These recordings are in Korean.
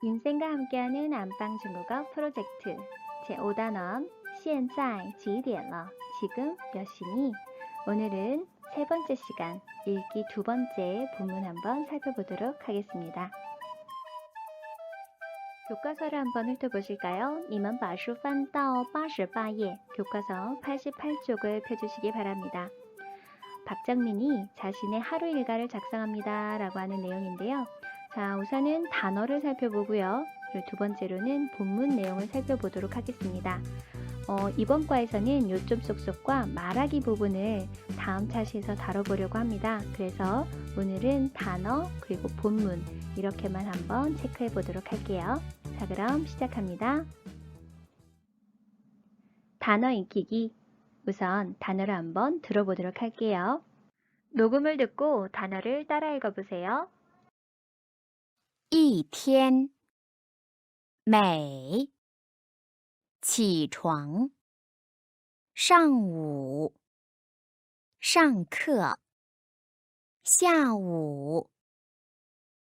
인생과 함께하는 안방 중국어 프로젝트 제5단원 现在几点了? 지금 몇 시니? 오늘은 세 번째 시간 읽기 두 번째 본문 한번 살펴보도록 하겠습니다. 교과서를 한번 훑어보실까요? 你们把书翻到88页 교과서 88쪽을 펴주시기 바랍니다. 박정민이 자신의 하루 일과를 작성합니다 라고 하는 내용인데요. 자, 우선은 단어를 살펴보고요. 그리고 두 번째로는 본문 내용을 살펴보도록 하겠습니다. 이번 과에서는 요점 쏙쏙과 말하기 부분을 다음 차시에서 다뤄보려고 합니다. 그래서 오늘은 단어 그리고 본문 이렇게만 한번 체크해 보도록 할게요. 자, 그럼 시작합니다. 단어 익히기. 우선 단어를 한번 들어보도록 할게요. 녹음을 듣고 단어를 따라 읽어보세요. 一天，美，起床，上午，上课，下午，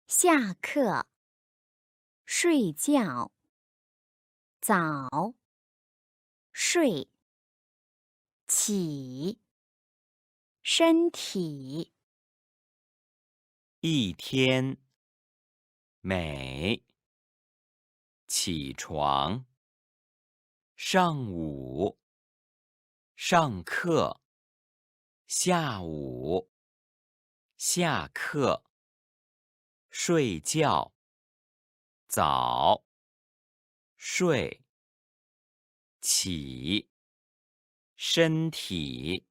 下课，睡觉，早，睡，起，身体。一天，美，起床，上午，上课，下午，下课，睡觉，早，睡，起，身体。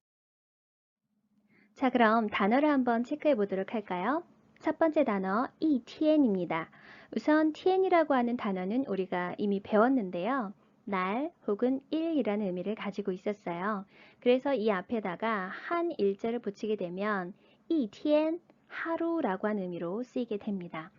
자, 그럼 단어를 한번 체크해 보도록 할까요? 첫 번째 단어, 이티엔입니다. 우선 티엔이라고 하는 단어는 우리가 이미 배웠는데요. 날 혹은 일이라는 의미를 가지고 있었어요. 그래서 이 앞에다가 한 일자를 붙이게 되면 이티엔, 하루라고 하는 의미로 쓰이게 됩니다.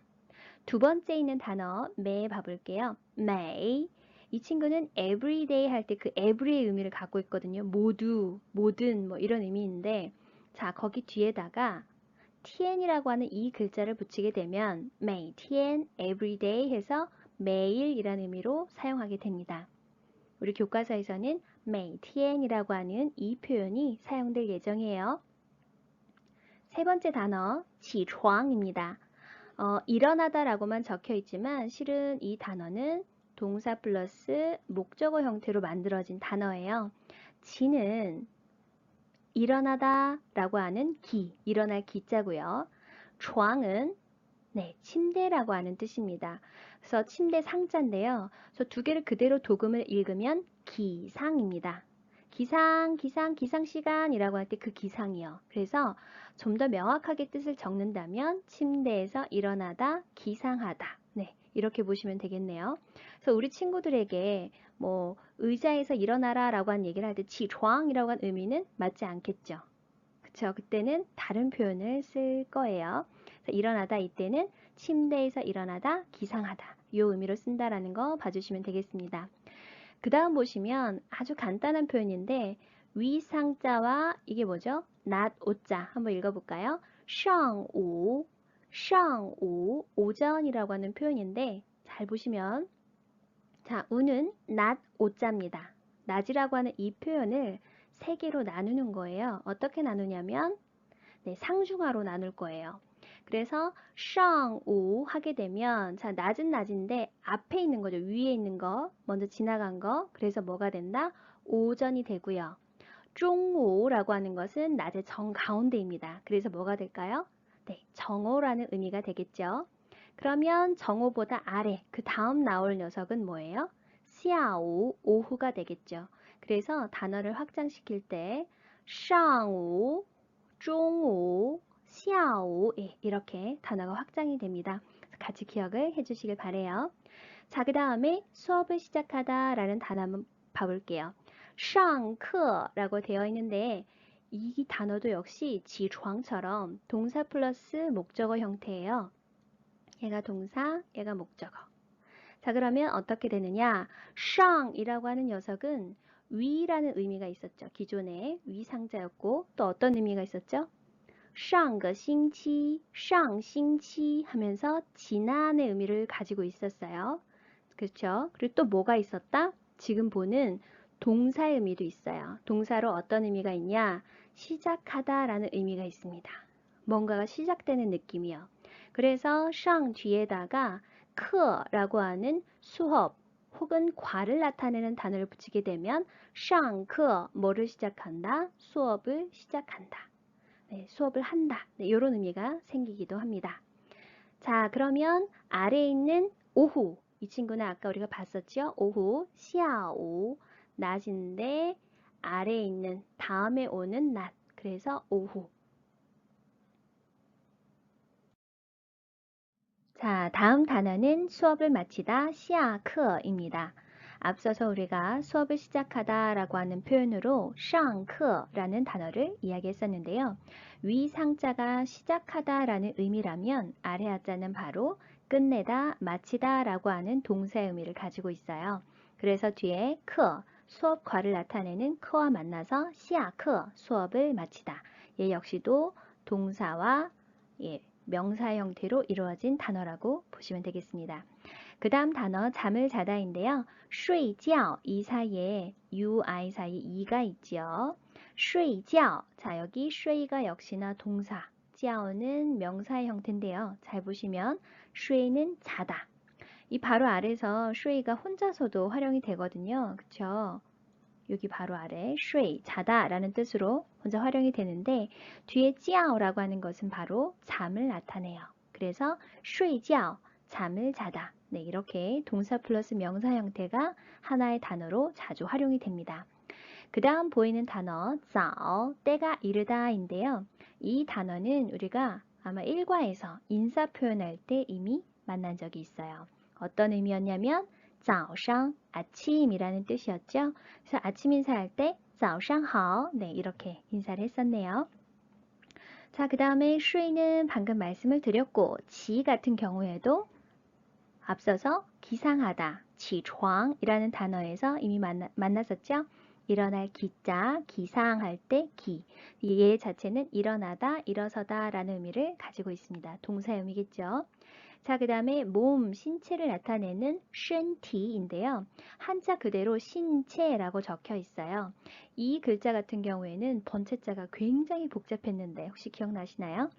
두 번째 있는 단어, 매 봐볼게요. 매이. 이 친구는 everyday 할 때 그 every의 의미를 갖고 있거든요. 모두, 모든 뭐 이런 의미인데 자, 거기 뒤에다가 tian이라고 하는 이 글자를 붙이게 되면 每天, everyday 해서 매일이라는 의미로 사용하게 됩니다. 우리 교과서에서는 每天이라고 하는 이 표현이 사용될 예정이에요. 세 번째 단어, 起床입니다. 일어나다라고만 적혀 있지만 실은 이 단어는 동사 플러스 목적어 형태로 만들어진 단어예요. 지는 일어나다 라고 하는 기, 일어날 기자고요. 床은 네, 침대라고 하는 뜻입니다. 그래서 침대 상자인데요. 그래서 두 개를 그대로 도금을 읽으면 기상입니다. 기상, 기상, 기상시간이라고 할 때 그 기상이요. 그래서 좀 더 명확하게 뜻을 적는다면 침대에서 일어나다, 기상하다. 네, 이렇게 보시면 되겠네요. 그래서 우리 친구들에게 뭐 의자에서 일어나라 라고 한 얘기를 할 때起床이라고 한 의미는 맞지 않겠죠. 그쵸? 그때는 다른 표현을 쓸 거예요. 그래서 일어나다 이때는 침대에서 일어나다 기상하다 이 의미로 쓴다라는 거 봐주시면 되겠습니다. 그 다음 보시면 아주 간단한 표현인데 위상자와 이게 뭐죠? 낮 오자 한번 읽어볼까요? 上午 上午 오전이라고 하는 표현인데 잘 보시면 자, 우는 낮 오자입니다. 낮이라고 하는 이 표현을 세 개로 나누는 거예요. 어떻게 나누냐면 네, 상중하로 나눌 거예요. 그래서 上午 하게 되면 자, 낮은 낮인데 앞에 있는 거죠. 위에 있는 거, 먼저 지나간 거. 그래서 뭐가 된다? 오전이 되고요. 中午라고 하는 것은 낮의 정가운데입니다. 그래서 뭐가 될까요? 네, 정오라는 의미가 되겠죠. 그러면 정오보다 아래, 그 다음 나올 녀석은 뭐예요? 下午, 오후가 되겠죠. 그래서 단어를 확장시킬 때 上午, 中午, 下午 이렇게 단어가 확장이 됩니다. 같이 기억을 해주시길 바래요. 자, 그 다음에 수업을 시작하다 라는 단어 한번 봐볼게요. 上课라고 되어 있는데 이 단어도 역시 起床처럼 동사 플러스 목적어 형태예요. 얘가 동사, 얘가 목적어. 자, 그러면 어떻게 되느냐? 上이라고 하는 녀석은 위라는 의미가 있었죠. 기존에 위 상자였고 또 어떤 의미가 있었죠? 上个星期, 上星期 하면서 지난의 의미를 가지고 있었어요. 그렇죠? 그리고 또 뭐가 있었다? 지금 보는 동사의 의미도 있어요. 동사로 어떤 의미가 있냐? 시작하다 라는 의미가 있습니다. 뭔가가 시작되는 느낌이요. 그래서 上 뒤에다가 课라고 하는 수업 혹은 과를 나타내는 단어를 붙이게 되면 上课 뭐를 시작한다? 수업을 시작한다. 네, 수업을 한다. 네, 이런 의미가 생기기도 합니다. 자, 그러면 아래에 있는 오후. 이 친구는 아까 우리가 봤었죠? 오후, 下午, 낮인데 아래에 있는 다음에 오는 낮. 그래서 오후. 자, 다음 단어는 수업을 마치다, 下课입니다. 앞서서 우리가 수업을 시작하다 라고 하는 표현으로 上课라는 단어를 이야기했었는데요. 위 상자가 시작하다 라는 의미라면 아래 하자는 바로 끝내다, 마치다 라고 하는 동사의 의미를 가지고 있어요. 그래서 뒤에 课, 수업과를 나타내는 课와 만나서 下课, 수업을 마치다. 얘 역시도 동사와 명사 형태로 이루어진 단어라고 보시면 되겠습니다. 그 다음 단어 잠을 자다인데요. 睡觉, 이 사이에 ui 사이에 이가 있죠. 睡觉, 자 여기 睡가 역시나 동사, 觉는 명사의 형태인데요. 잘 보시면 睡는 자다. 이 바로 아래서 睡가 혼자서도 활용이 되거든요. 그쵸? 여기 바로 아래 睡, 자다 라는 뜻으로 혼자 활용이 되는데 뒤에 觉라고 하는 것은 바로 잠을 나타내요. 그래서 睡觉, 잠을 자다. 네, 이렇게 동사 플러스 명사 형태가 하나의 단어로 자주 활용이 됩니다. 그 다음 보이는 단어 早, 때가 이르다인데요. 이 단어는 우리가 아마 일과에서 인사 표현할 때 이미 만난 적이 있어요. 어떤 의미였냐면 早上, 아침이라는 뜻이었죠. 그래서 아침 인사할 때 早上好, 네, 이렇게 인사를 했었네요. 자, 그 다음에 睡는 방금 말씀을 드렸고 지 같은 경우에도 앞서서 기상하다, 起床이라는 단어에서 이미 만났었죠. 일어날 기자, 기상할 때 기. 얘 자체는 일어나다, 일어서다 라는 의미를 가지고 있습니다. 동사의 의미겠죠. 자, 그 다음에 몸, 신체를 나타내는 身体인데요. 한자 그대로 신체라고 적혀 있어요. 이 글자 같은 경우에는 번체자가 굉장히 복잡했는데 혹시 기억나시나요?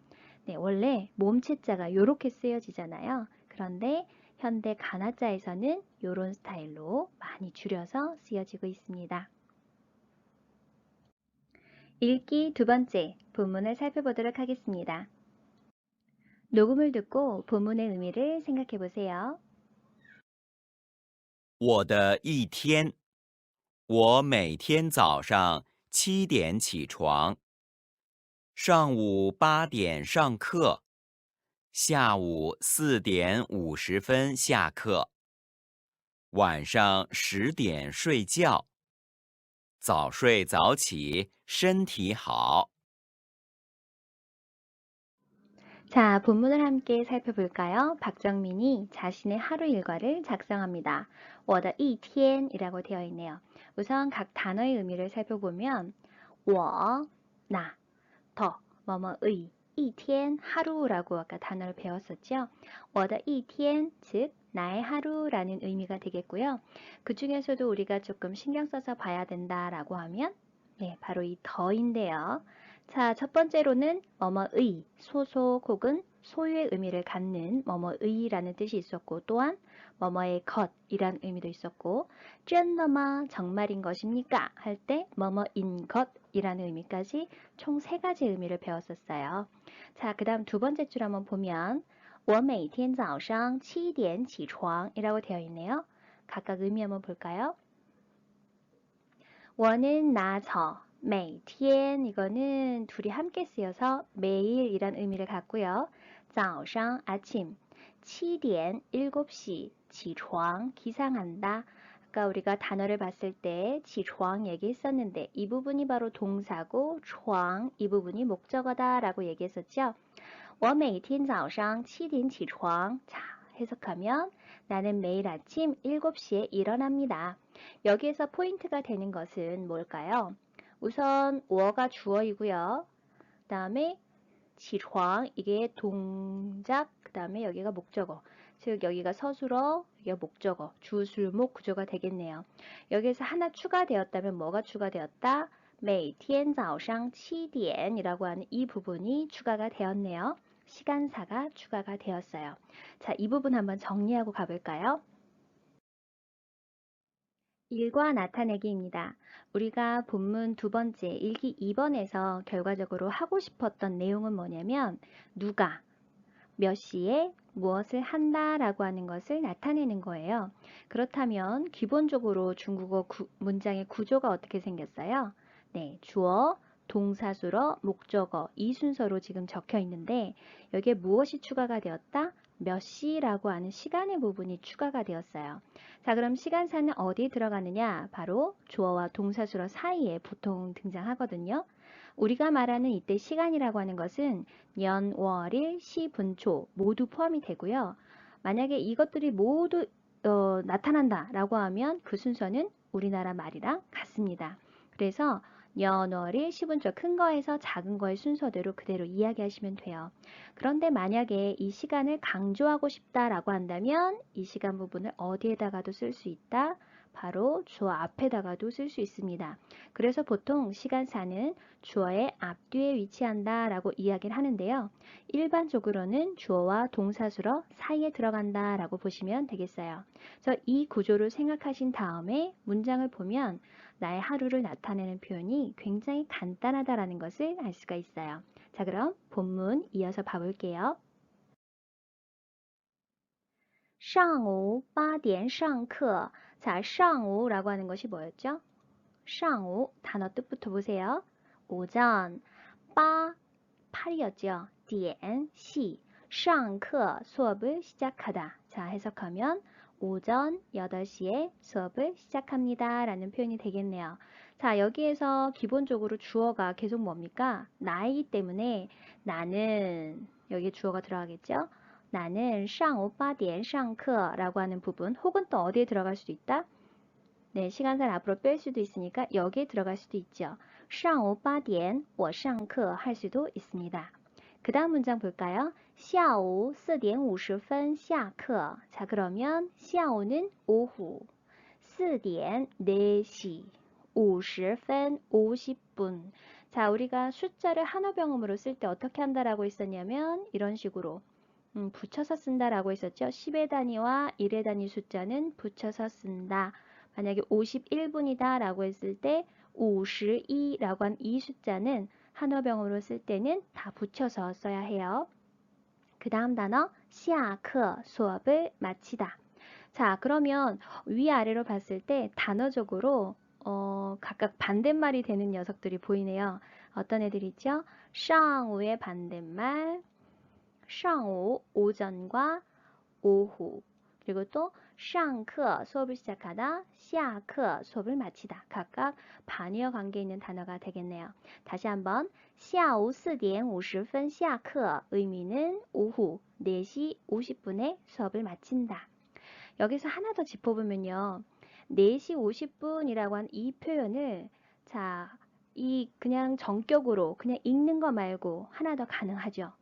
네, 원래 몸체자가 이렇게 쓰여지잖아요. 그런데 현대 가나자에서는 이런 스타일로 많이 줄여서 쓰여지고 있습니다. 읽기 두 번째, 본문을 살펴보도록 하겠습니다. 녹음을 듣고 본문의 의미를 생각해 보세요. 我的一天，我每天早上7点起床，上午8点上课，下午4点50分下课，晚上10点睡觉。早睡早起，身体好。 자, 본문을 함께 살펴볼까요? 박정민이 자신의 하루 일과를 작성합니다. 我的一天이라고 되어 있네요. 우선 각 단어의 의미를 살펴보면 我, 나, 더, 뭐뭐의, 一天, 하루라고 아까 단어를 배웠었죠. 我的一天, 즉 나의 하루라는 의미가 되겠고요. 그 중에서도 우리가 조금 신경 써서 봐야 된다라고 하면 네, 바로 이 더인데요. 자, 첫 번째로는 뭐뭐의, 소속 혹은 소유의 의미를 갖는 뭐뭐의라는 뜻이 있었고 또한 뭐뭐의 것이란 의미도 있었고 真的吗? 정말인 것입니까? 할 때 뭐뭐인 것이라는 의미까지 총 3가지 의미를 배웠었어요. 자, 그 다음 두 번째 줄 한번 보면 我每天早上7点起床이라고 되어 있네요. 각각 의미 한번 볼까요? 我는 나, 저, 每天 이거는 둘이 함께 쓰여서 매일이란 의미를 갖고요. 早上 아침, 7点, 7시, 起床, 기상한다. 아까 우리가 단어를 봤을 때起床 얘기했었는데 이 부분이 바로 동사고 床, 이 부분이 목적어다 라고 얘기했었죠. 我每天早上7点起床. 자, 해석하면 나는 매일 아침 7시에 일어납니다. 여기에서 포인트가 되는 것은 뭘까요? 우선 我가 주어이고요. 그 다음에 起床 이게 동작, 그 다음에 여기가 목적어. 즉 여기가 서술어, 여기가 목적어, 주술목 구조가 되겠네요. 여기에서 하나 추가되었다면 뭐가 추가되었다? 每天早上7点이라고 하는 이 부분이 추가가 되었네요. 시간사가 추가가 되었어요. 자, 이 부분 한번 정리하고 가볼까요? 일과 나타내기입니다. 우리가 본문 두 번째 일기 2번에서 결과적으로 하고 싶었던 내용은 뭐냐면 누가 몇 시에 무엇을 한다 라고 하는 것을 나타내는 거예요. 그렇다면 기본적으로 중국어 문장의 구조가 어떻게 생겼어요? 네, 주어, 동사수러, 목적어 이 순서로 지금 적혀 있는데 여기에 무엇이 추가가 되었다? 몇 시라고 하는 시간의 부분이 추가가 되었어요. 자, 그럼 시간사는 어디에 들어가느냐? 바로 주어와 동사수러 사이에 보통 등장하거든요. 우리가 말하는 이때 시간이라고 하는 것은 년, 월, 일, 시, 분, 초 모두 포함이 되고요. 만약에 이것들이 모두 나타난다 라고 하면 그 순서는 우리나라 말이랑 같습니다. 그래서 년, 월, 일, 시, 분, 초 큰 거에서 작은 거의 순서대로 그대로 이야기하시면 돼요. 그런데 만약에 이 시간을 강조하고 싶다라고 한다면 이 시간 부분을 어디에다가도 쓸 수 있다? 바로 주어 앞에다가도 쓸 수 있습니다. 그래서 보통 시간사는 주어의 앞뒤에 위치한다 라고 이야기를 하는데요. 일반적으로는 주어와 동사수러 사이에 들어간다 라고 보시면 되겠어요. 그래서 이 구조를 생각하신 다음에 문장을 보면 나의 하루를 나타내는 표현이 굉장히 간단하다라는 것을 알 수가 있어요. 자, 그럼 본문 이어서 봐볼게요. 上午 8点上课. 자, 上午라고 하는 것이 뭐였죠? 上午 단어 뜻부터 보세요. 오전, 8, 8이었죠. 点, 시, 上课, 수업을 시작하다. 자, 해석하면 오전 8시에 수업을 시작합니다. 라는 표현이 되겠네요. 자, 여기에서 기본적으로 주어가 계속 뭡니까? 나이기 때문에 나는, 여기에 주어가 들어가겠죠? 나는 上午 8点上课 라고 하는 부분 혹은 또 어디에 들어갈 수도 있다? 네, 시간선 앞으로 뺄 수도 있으니까 여기에 들어갈 수도 있죠. 上午 8点我上课 할 수도 있습니다. 그 다음 문장 볼까요? 下午 4点50分下课. 자, 그러면 下午는 오후, 4点 4시, 50분 50분. 자, 우리가 숫자를 한어병음으로 쓸 때 어떻게 한다라고 했었냐면 이런 식으로 붙여서 쓴다라고 했었죠. 10의 단위와 1의 단위 숫자는 붙여서 쓴다. 만약에 51분이다 라고 했을 때 52라고 한 이 숫자는 한어병으로 쓸 때는 다 붙여서 써야 해요. 그 다음 단어 下课 수업을 마치다. 자, 그러면 위아래로 봤을 때 단어적으로 각각 반대말이 되는 녀석들이 보이네요. 어떤 애들이 있죠? 上午의 반대말 上午 오전과 오후, 그리고 또 上课 수업을 시작하다, 下课 수업을 마치다. 각각 반의어 관계 있는 단어가 되겠네요. 다시 한번 下午 4点50分下课 의미는 오후 4시 50분에 수업을 마친다. 여기서 하나 더 짚어보면요. 4시 50분이라고 한 이 표현을 자, 이 그냥 정격으로 그냥 읽는 거 말고 하나 더 가능하죠.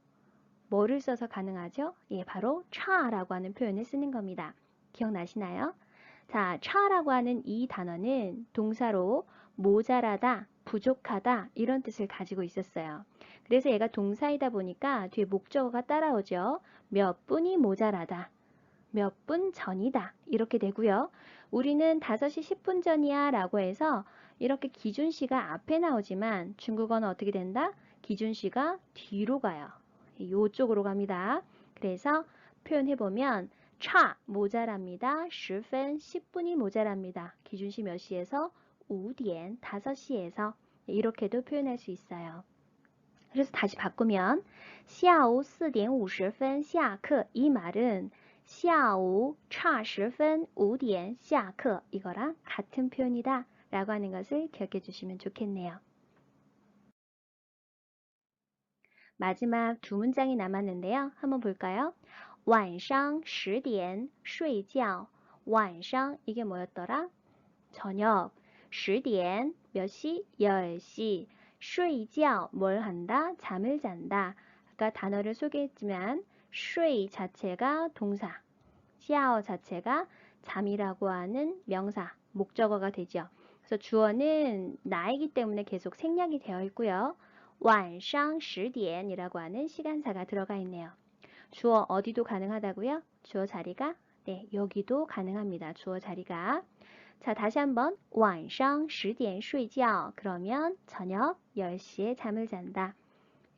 뭐를 써서 가능하죠? 예, 바로 차라고 하는 표현을 쓰는 겁니다. 기억나시나요? 자, 차라고 하는 이 단어는 동사로 모자라다, 부족하다 이런 뜻을 가지고 있었어요. 그래서 얘가 동사이다 보니까 뒤에 목적어가 따라오죠. 몇 분이 모자라다, 몇 분 전이다 이렇게 되고요. 우리는 5시 10분 전이야 라고 해서 이렇게 기준시가 앞에 나오지만 중국어는 어떻게 된다? 기준시가 뒤로 가요. 이쪽으로 갑니다. 그래서 표현해보면 차 모자랍니다. 10분 10분이 모자랍니다. 기준시 몇 시에서? 5点 5시에서 이렇게도 표현할 수 있어요. 그래서 다시 바꾸면 下午4点50分下课 이 말은 下午差10分5点下课 이거랑 같은 표현이다 라고 하는 것을 기억해 주시면 좋겠네요. 마지막 두 문장이 남았는데요. 한번 볼까요? 晚上10点睡觉 晚上 이게 뭐였더라? 저녁 10点 몇 시? 10시 睡觉 뭘 한다? 잠을 잔다. 아까 단어를 소개했지만 睡 자체가 동사 觉 자체가 잠이라고 하는 명사 목적어가 되죠. 그래서 주어는 나이기 때문에 계속 생략이 되어 있고요. 晚上10点이라고 하는 시간사가 들어가 있네요. 주어 어디도 가능하다고요? 주어 자리가 네, 여기도 가능합니다. 주어 자리가. 자, 다시 한번 晚上10点睡觉 그러면 저녁 10시에 잠을 잔다.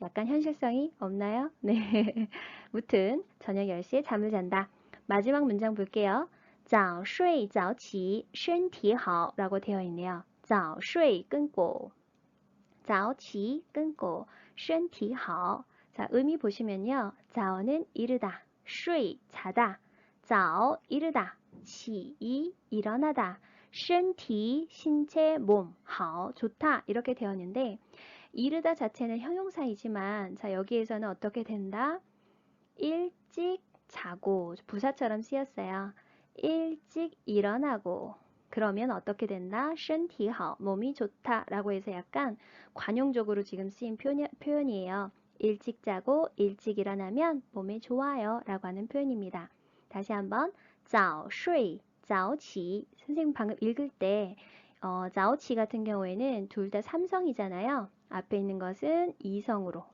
약간 현실성이 없나요? 네. 무튼 저녁 10시에 잠을 잔다. 마지막 문장 볼게요. 早睡早起身体好 라고 되어 있네요. 早睡 끊고 早起 끊고 身体好. 자, 의미 보시면요. 早는 이르다, 睡 자다, 早 이르다, 起 일어나다, 身体 신체 몸, 好 좋다 이렇게 되었는데 이르다 자체는 형용사이지만 자 여기에서는 어떻게 된다? 일찍 자고 부사처럼 쓰였어요. 일찍 일어나고 그러면 어떻게 된다? 身体好 몸이 좋다 라고 해서 약간 관용적으로 지금 쓰인 표현이에요. 일찍 자고 일찍 일어나면 몸에 좋아요 라고 하는 표현입니다. 다시 한번 早睡早起 선생님 방금 읽을 때 早起 같은 경우에는 둘 다 삼성이잖아요. 앞에 있는 것은 이성으로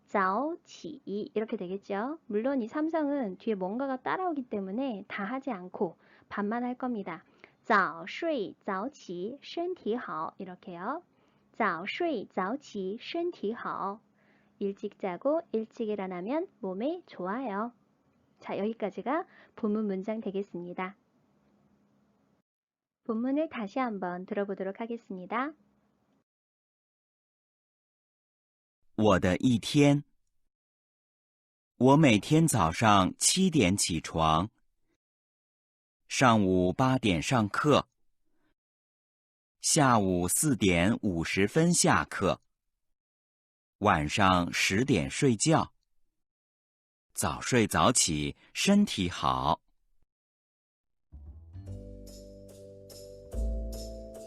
早起 이렇게 되겠죠. 물론 이 삼성은 뒤에 뭔가가 따라오기 때문에 다 하지 않고 반만 할 겁니다. 早睡早起身体好 이렇게요. 早睡早起身体好 일찍 자고 일찍 일어나면 몸에 좋아요. 자, 여기까지가 본문 문장 되겠습니다. 본문을 다시 한번 들어보도록 하겠습니다. 我的一天，我每天早上7点起床，上午8点上课，下午4点50分下课，晚上10点睡觉。早睡早起，身体好。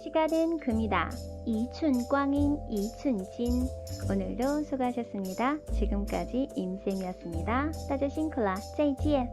시간은 금이다. 이춘광인 이춘진 오늘도 수고하셨습니다. 지금까지 임쌤이었습니다. 大家辛苦了，再见。